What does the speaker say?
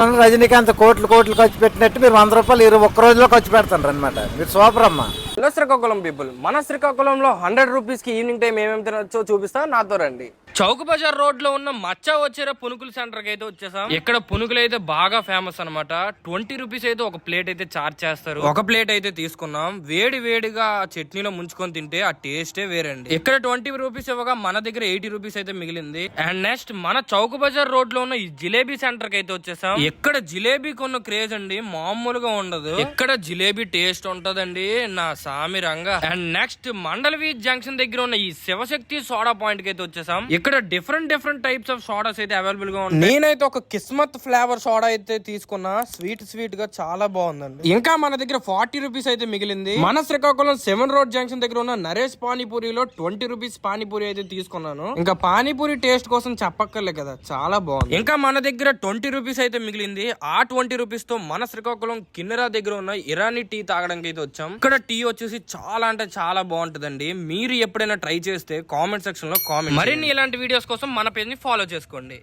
రజనీకాంత్ కోట్లు కోట్లు ఖర్చు పెట్టినట్టు మీరు 100 రూపాయలు ఒక్క రోజులో ఖర్చు పెడతారు అనమాట. మీరు సూపర్ అమ్మా. హలో శ్రీకాకుళం పీపుల్, మన శ్రీకాకుళంలో 100 రూపీస్ కి ఈవినింగ్ టైం ఏమేమి తినొచ్చో చూపిస్తా, నాతో రండి. చౌక్ బజార్ రోడ్ లో ఉన్న మచ్చా వచ్చేరా పునుకుల సెంటర్ కి అయితే వచ్చేసాం. ఇక్కడ పునుకులు అయితే బాగా ఫేమస్ అనమాట. 20 రూపీస్ అయితే ఒక ప్లేట్ అయితే చార్జ్ చేస్తారు. ఒక ప్లేట్ అయితే తీసుకున్నాం. వేడి వేడిగా చట్నీలో ముంచుకొని తింటే ఆ టేస్టే వేరండి. ఇక్కడ 20 రూపీస్ ఇవ్వగా మన దగ్గర 80 రూపీస్ అయితే మిగిలింది. అండ్ నెక్స్ట్ మన చౌక్ బజార్ రోడ్ లో ఉన్న ఈ జిలేబీ సెంటర్ కి అయితే వచ్చేసాం. ఇక్కడ జిలేబీకి ఉన్న క్రేజ్ అండి మామూలుగా ఉండదు. ఇక్కడ జిలేబీ టేస్ట్ ఉంటదండి నా సామి రంగా. అండ్ నెక్స్ట్ మండలవి జంక్షన్ దగ్గర ఉన్న ఈ శివశక్తి సోడా పాయింట్ కి అయితే వచ్చేసాం. ఇక్కడ డిఫరెంట్ టైప్స్ ఆఫ్ సోడాస్ అయితే అవైలబుల్ గా ఉన్నాయి. నేనైతే ఒక కిస్మత్ ఫ్లేవర్ సోడా అయితే తీసుకున్నా. స్వీట్ గా చాలా బాగుందండి. ఇంకా మన దగ్గర 40 రూపీస్ అయితే మిగిలింది. మన శ్రీకాకుళం 7 రోడ్ జంక్షన్ దగ్గర ఉన్న నరేష్ పానీపూరిలో 20 రూపీస్ పానీపూరి అయితే తీసుకున్నాను. ఇంకా పానీపూరి టేస్ట్ కోసం చెప్పక్కర్లే కదా, చాలా బాగుంది. ఇంకా మన దగ్గర 20 రూపీస్ అయితే మిగిలింది. ఆ 20 రూపీస్ తో మన శ్రీకాకుళం కిన్నెరా దగ్గర ఉన్న ఇరానీ టీ తాగడానికి అయితే వచ్చాం. ఇక్కడ టీ వచ్చేసి చాలా అంటే చాలా బాగుంటదండి. మీరు ఎప్పుడైనా ట్రై చేస్తే కామెంట్ సెక్షన్ లో కామెంట్. మరిన్ని ఇలాంటి వీడియోస్ కోసం మన పేజ్ ని ఫాలో చేసుకోండి.